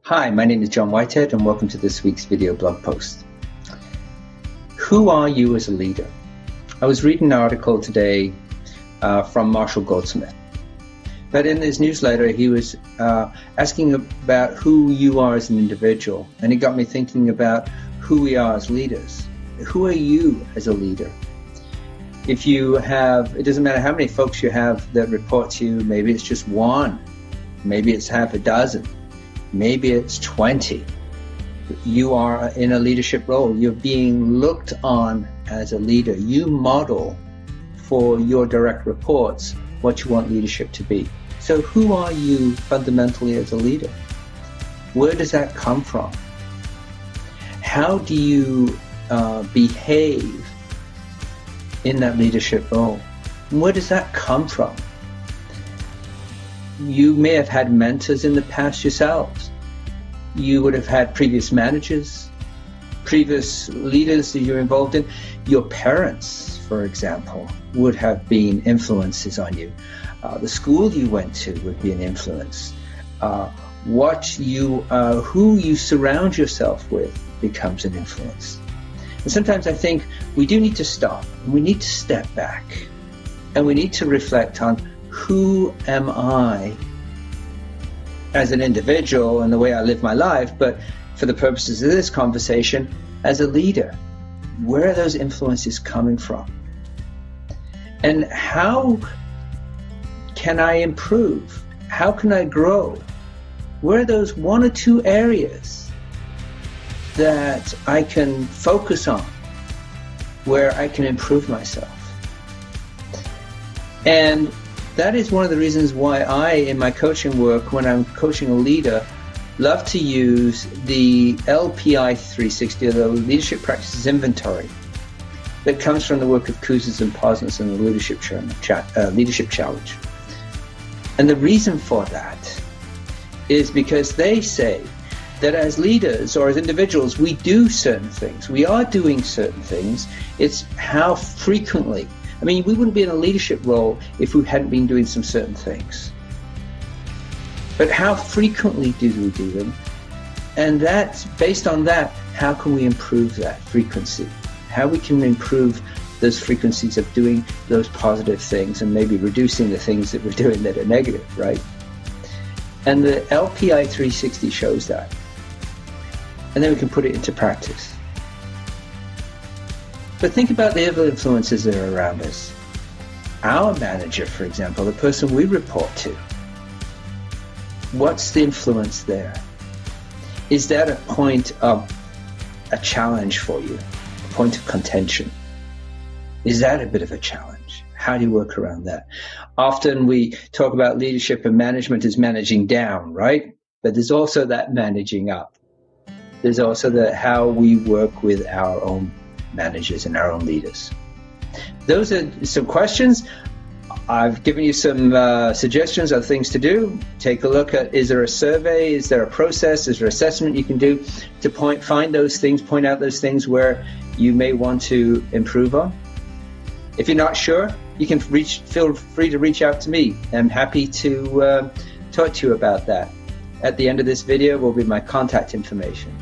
Hi, my name is John Whitehead and welcome to this week's video blog post. Who are you as a leader? I was reading an article today from Marshall Goldsmith. But in his newsletter, he was asking about who you are as an individual. And it got me thinking about who we are as leaders. Who are you as a leader? If you have, it doesn't matter how many folks you have that report to you, maybe it's just one, maybe it's half a dozen. Maybe it's 20. You are in a leadership role. You're being looked on as a leader. You model for your direct reports what you want leadership to be. So who are you fundamentally as a leader? Where does that come from? How do you behave in that leadership role? Where does that come from? You may have had mentors in the past yourselves. You would have had previous managers, previous leaders that you're involved in. Your parents, for example, would have been influences on you. The school you went to would be an influence. Who you surround yourself with becomes an influence. And sometimes I think we do need to stop. We need to step back. And we need to reflect on who am I as an individual and the way I live my life, but for the purposes of this conversation, as a leader. Where are those influences coming from? And how can I improve? How can I grow? Where are those one or two areas that I can focus on, where I can improve myself? And that is one of the reasons why I, in my coaching work, when I'm coaching a leader, love to use the LPI 360, or the Leadership Practices Inventory, that comes from the work of Kouzes and Posner and the Leadership Challenge. And the reason for that is because they say that as leaders or as individuals, we do certain things. We are doing certain things. It's how frequently. I mean, we wouldn't be in a leadership role if we hadn't been doing some certain things. But how frequently do we do them? And that's based on that, how can we improve that frequency? How we can improve those frequencies of doing those positive things and maybe reducing the things that we're doing that are negative, right? And the LPI 360 shows that. And then we can put it into practice. But think about the other influences that are around us. Our manager, for example, the person we report to, what's the influence there? Is that a point of a challenge for you, a point of contention? Is that a bit of a challenge? How do you work around that? Often we talk about leadership and management as managing down, right? But there's also that managing up. There's also how we work with our own managers and our own leaders. Those are some questions. I've given you some suggestions of things to do. Take a look at, is there a survey? Is there a process? Is there assessment you can do to find those things, point out those things where you may want to improve on? If you're not sure, you can feel free to reach out to me. I'm happy to talk to you about that. At the end of this video will be my contact information.